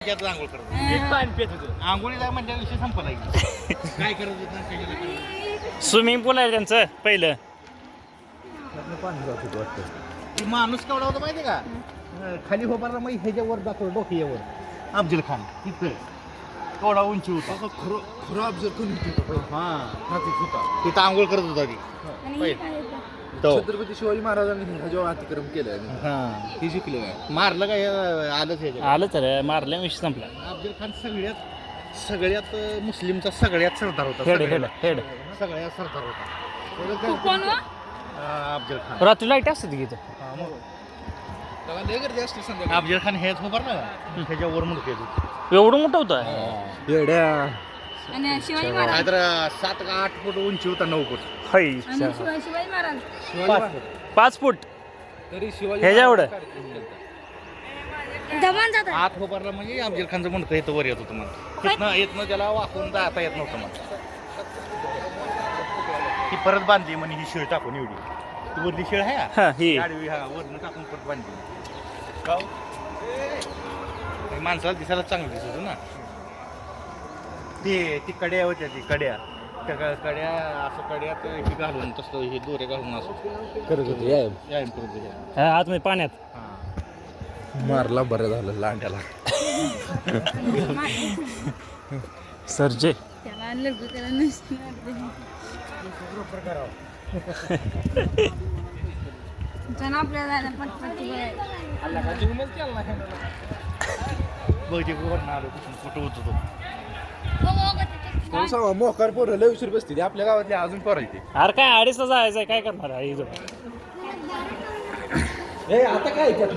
आंघोळ करत आंघोळीला म्हणजे विषय संपला काय करत स्विमिंग पूल आहे त्यांचं पहिलं. ती माणूस केवढा होता माहिती का खाली होबारला मग ह्याच्यावर दाखवलं डोक्यावर अफजल खान तिथं केवढा उंची होता खरं अफजल खान होता. तिथं आंघोळ करत होता ती छत्रपती शिवाजी महाराजांनी ह्याच्यावर अतिक्रम केलं. हे शिकले मारलं काय आलंच ह्याच्या आलं तर मारल्या विषय संपला. अफजल खान सगळ्यात मुस्लिमचा सगळ्यात सरदार होता. हेड सगळ्यात सरदार होता अफजल खान. रात्री लाईट असते की इथं. त्याला लय गर्दी असते संध्याकाळी. अफजल खान हेच उभार ना ह्याच्यावर मुंडके एवढं मोठं होतं. येड्या आणि शिवाजी महाराज तर 7 का 8 फूट उंची होता 9 फूट हाय आणि शिवाजी महाराज 5 फूट तरी शिवाजी ह्याच्या एवढं दमान जातात. आत उभारला म्हणजे अफजल खानचं मुंडकं इथं वर येत होतं मला येतनं त्याला वाकून जाता येत नव्हतं मला. ती परत बांधली म्हणे ही शिळ टाकून एवढी ती वरली शिळ आहे हा ही आडवी वरनं टाकून परत बांधली गाव माणसाला दिसायला चांगलं दिसत होतं ना. ती कड्या होत्या ती कड्या कड्या असं कड्यात हे घालून तसं हे दोरे घालून असं करत होते व्यायाम करत होते. आतमध्ये पाण्यात मारला बरं झालं लांड्याला. सरजे त्याला लगू त्याला नसते आपल्याला जायला पटपट बघते वरनं आलो कुठून कुठं होत होतो. सांगा मोकार पोरं लय उशीर बसते आपल्या गावातले अजून पोरायचे. अरे काय 2:30 जायचं काय करणार आहे इथं. ए आता काय त्यात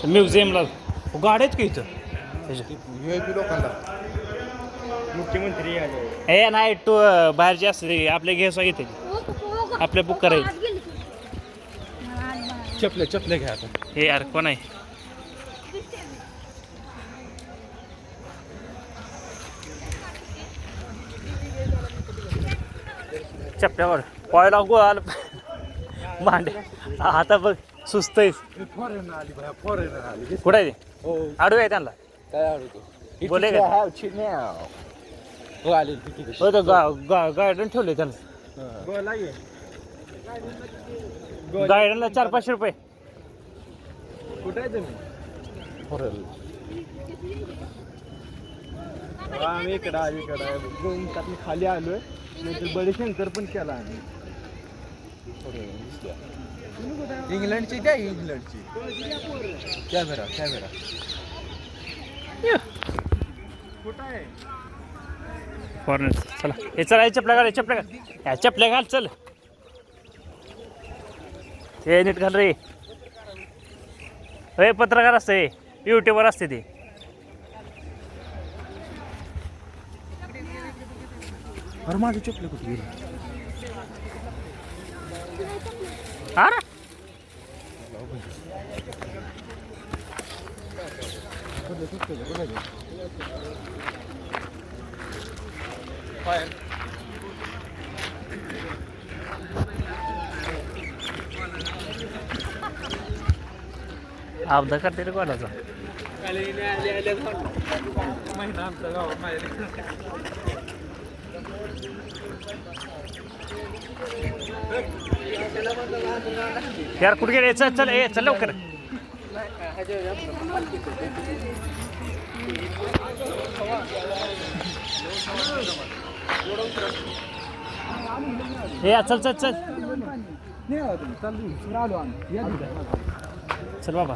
म्युझियमला गाड्याच की इथं व्हीआयपी लोकांना मुख्यमंत्री हे नाही टू बाहेरचे असते आपल्या घ्यायचं घेते आपल्या बुक करायचं. चपल्या घ्या आता. हे यार कोण आहे चपल्यावर पॉयला गोल भांडे आता बघ सुस्त आहे. फॉरेनर आली बाया फॉरेनर आली. कुठं आहे ते हो आडू आहे त्यांना काय आवडतो बोले का? हो आले किती हो तर गार्डन ठेवले त्यांना गोला ये गार्डनला 400-500 रुपये. कुठे आहे तुम्ही फॉरेनर आम्ही इकडं खाली आलोय नंतर बडे शंकर पण केला आम्ही. इंग्लंडची काय इंग्लंडची कॅमेरा कुठं आहे फॉरेनर चला हे चला चपल्या घाल चपल्या घाल चल हे नीट घाल रे. हे पत्रकार असते युट्यूबर असते ते. अरे माझी चपले कुठे गेली. अरे अपघात करते रे कोणाचा. यार कुठे गेले चल लवकर. हे चल चल बाबा.